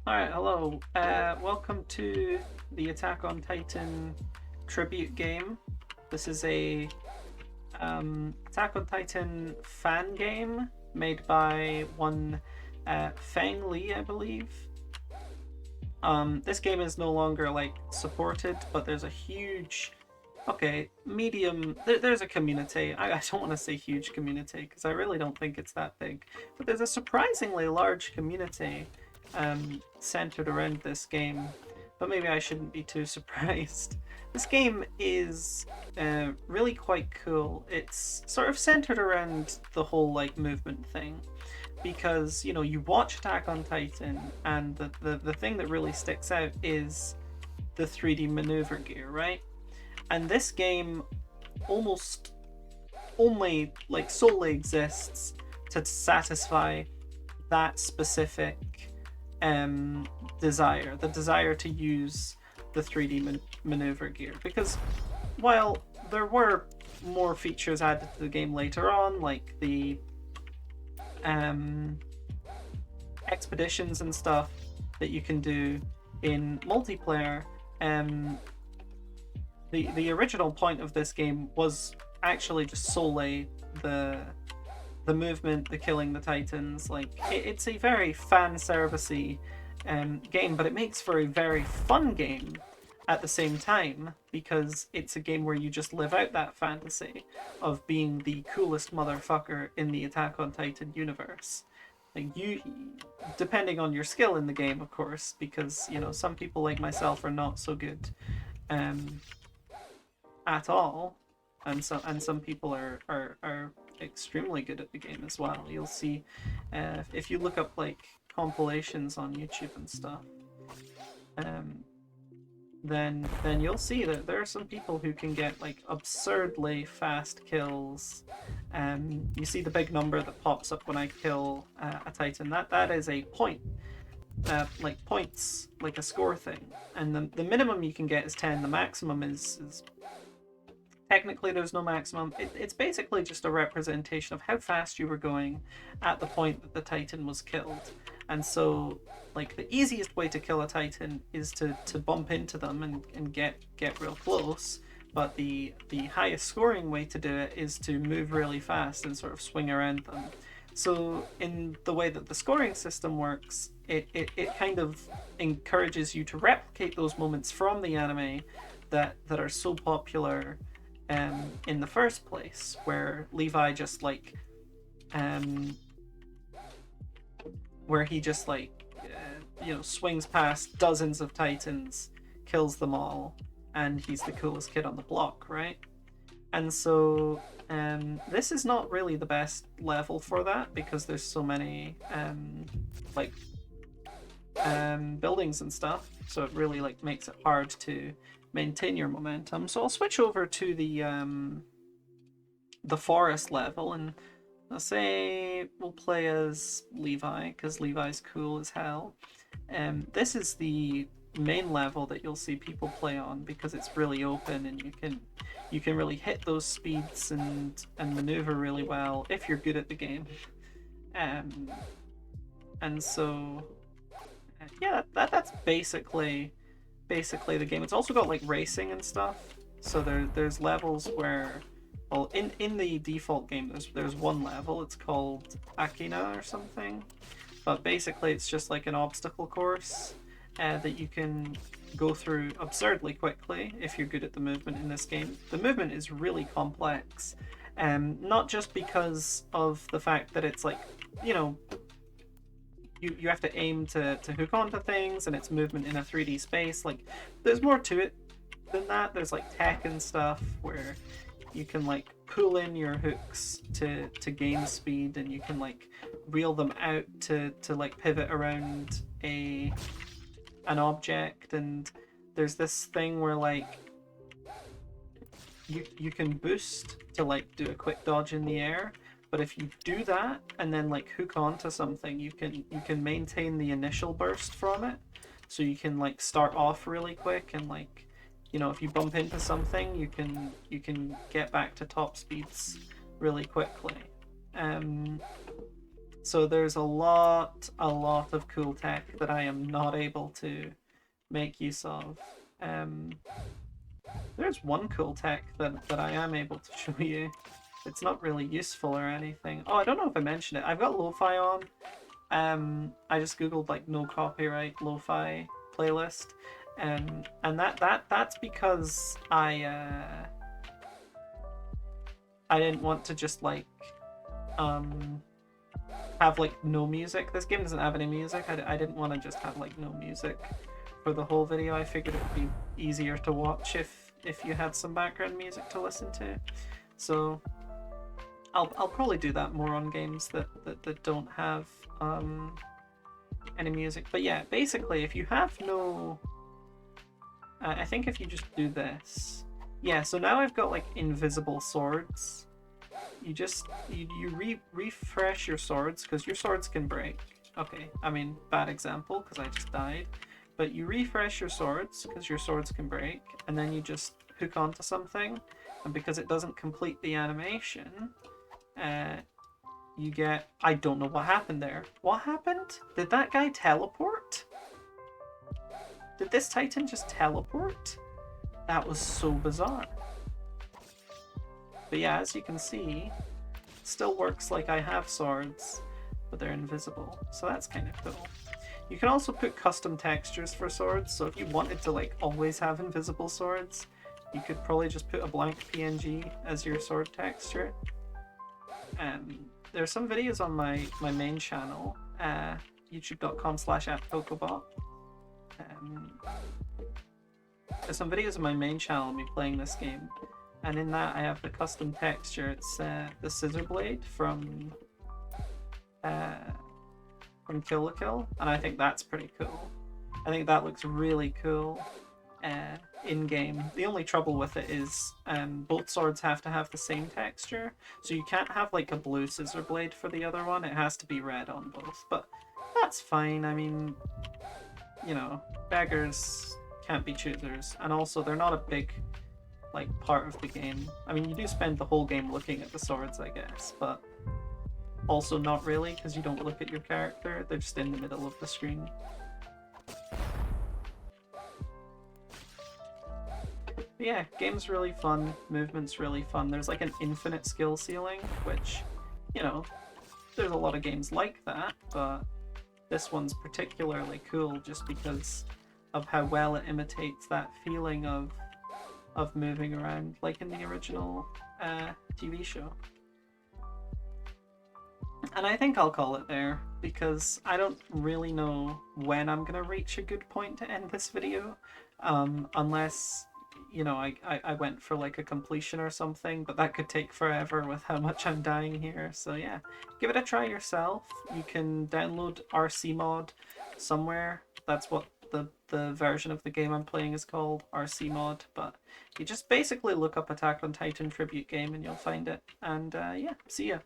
Alright, hello. Welcome to the Attack on Titan tribute game. This is a Attack on Titan fan game made by one Feng Li, I believe. This game is no longer supported, but there's a huge, medium. There's a community. I don't want to say huge community because I really don't think it's that big, but there's a surprisingly large community centered around this game, but maybe I shouldn't be too surprised. This game is really quite cool. It's sort of centered around the whole movement thing, because you watch Attack on Titan, and the thing that really sticks out is the 3D maneuver gear, right? And this game almost only solely exists to satisfy that specific desire, the desire to use the 3D maneuver gear. Because while there were more features added to the game later on, like the expeditions and stuff that you can do in multiplayer, the original point of this game was actually just solely the movement, the killing the Titans. It's a very fan servicey game, but it makes for a very fun game at the same time, because it's a game where you just live out that fantasy of being the coolest motherfucker in the Attack on Titan universe. You, depending on your skill in the game, of course, because some people like myself are not so good at all, and some people are extremely good at the game as well. You'll see if you look up compilations on YouTube and stuff, then you'll see that there are some people who can get absurdly fast kills. You see the big number that pops up when I kill a Titan. That is a point. Points, like a score thing, and the minimum you can get is 10. The maximum is technically there's no maximum. It's basically just a representation of how fast you were going at the point that the Titan was killed. And so, the easiest way to kill a Titan is to bump into them and get real close. But the highest scoring way to do it is to move really fast and sort of swing around them. So in the way that the scoring system works, it kind of encourages you to replicate those moments from the anime that are so popular in the first place, where Levi just where he just swings past dozens of Titans, kills them all, and he's the coolest kid on the block, right? And so this is not really the best level for that, because there's so many buildings and stuff, so it really makes it hard to maintain your momentum. So I'll switch over to the forest level, and I'll say we'll play as Levi, because Levi's cool as hell. This is the main level that you'll see people play on, because it's really open and you can really hit those speeds and maneuver really well if you're good at the game. And so yeah, that's basically the game. It's also got racing and stuff. So there's levels where, well, in the default game there's one level. It's called Akina or something, but basically it's just an obstacle course that you can go through absurdly quickly if you're good at the movement in this game. The movement is really complex, not just because of the fact that it's you have to aim to hook onto things, and it's movement in a 3D space. There's more to it than that. There's tech and stuff where you can pull in your hooks to gain speed, and you can reel them out to pivot around an object. And there's this thing where you can boost to do a quick dodge in the air. But if you do that and then hook onto something, you can maintain the initial burst from it. So you can start off really quick, and if you bump into something, you can get back to top speeds really quickly. So there's a lot of cool tech that I am not able to make use of. Um, there's one cool tech that I am able to show you. It's not really useful or anything. Oh, I don't know if I mentioned it. I've got lo-fi on. I just googled like no copyright lo-fi playlist, and that's because I didn't want to just like um have like no music. This game doesn't have any music. I didn't want to just have like no music for the whole video. I figured it would be easier to watch if you had some background music to listen to. So I'll probably do that more on games that don't have any music. But yeah, basically if you have no I think if you just do this. Yeah, so now I've got like invisible swords. You refresh your swords because your swords can break. Okay, I mean, bad example because I just died. But you refresh your swords because your swords can break, and then you just hook onto something, and because it doesn't complete the animation, you get... I don't know what happened there. What happened? Did that guy teleport? Did this Titan just teleport? That was so bizarre. But yeah, as you can see, it still works like I have swords, but they're invisible. So that's kind of cool. You can also put custom textures for swords, so if you wanted to like always have invisible swords, you could probably just put a blank PNG as your sword texture. There's some videos on my main channel, youtube.com/@pokobot. There's some videos on my main channel of me playing this game, and in that I have the custom texture. It's the scissor blade from Kill la Kill, and I think that's pretty cool. I think that looks really cool in game. The only trouble with it is both swords have to have the same texture, so you can't have like a blue scissor blade for the other one. It has to be red on both, but that's fine. I mean, you know, beggars can't be choosers, and also they're not a big like part of the game. I mean, you do spend the whole game looking at the swords, I guess, but also not really, because you don't look at your character. They're just in the middle of the screen. But yeah, game's really fun, movement's really fun. There's like an infinite skill ceiling, which, you know, there's a lot of games like that, but this one's particularly cool just because of how well it imitates that feeling of moving around, like in the original TV show. And I think I'll call it there, because I don't really know when I'm gonna reach a good point to end this video, unless, you know, I went for like a completion or something, but that could take forever with how much I'm dying here. So yeah, give it a try yourself. You can download RC Mod somewhere. That's what the version of the game I'm playing is called, RC Mod, but you just basically look up Attack on Titan Tribute Game and you'll find it. And yeah, see ya.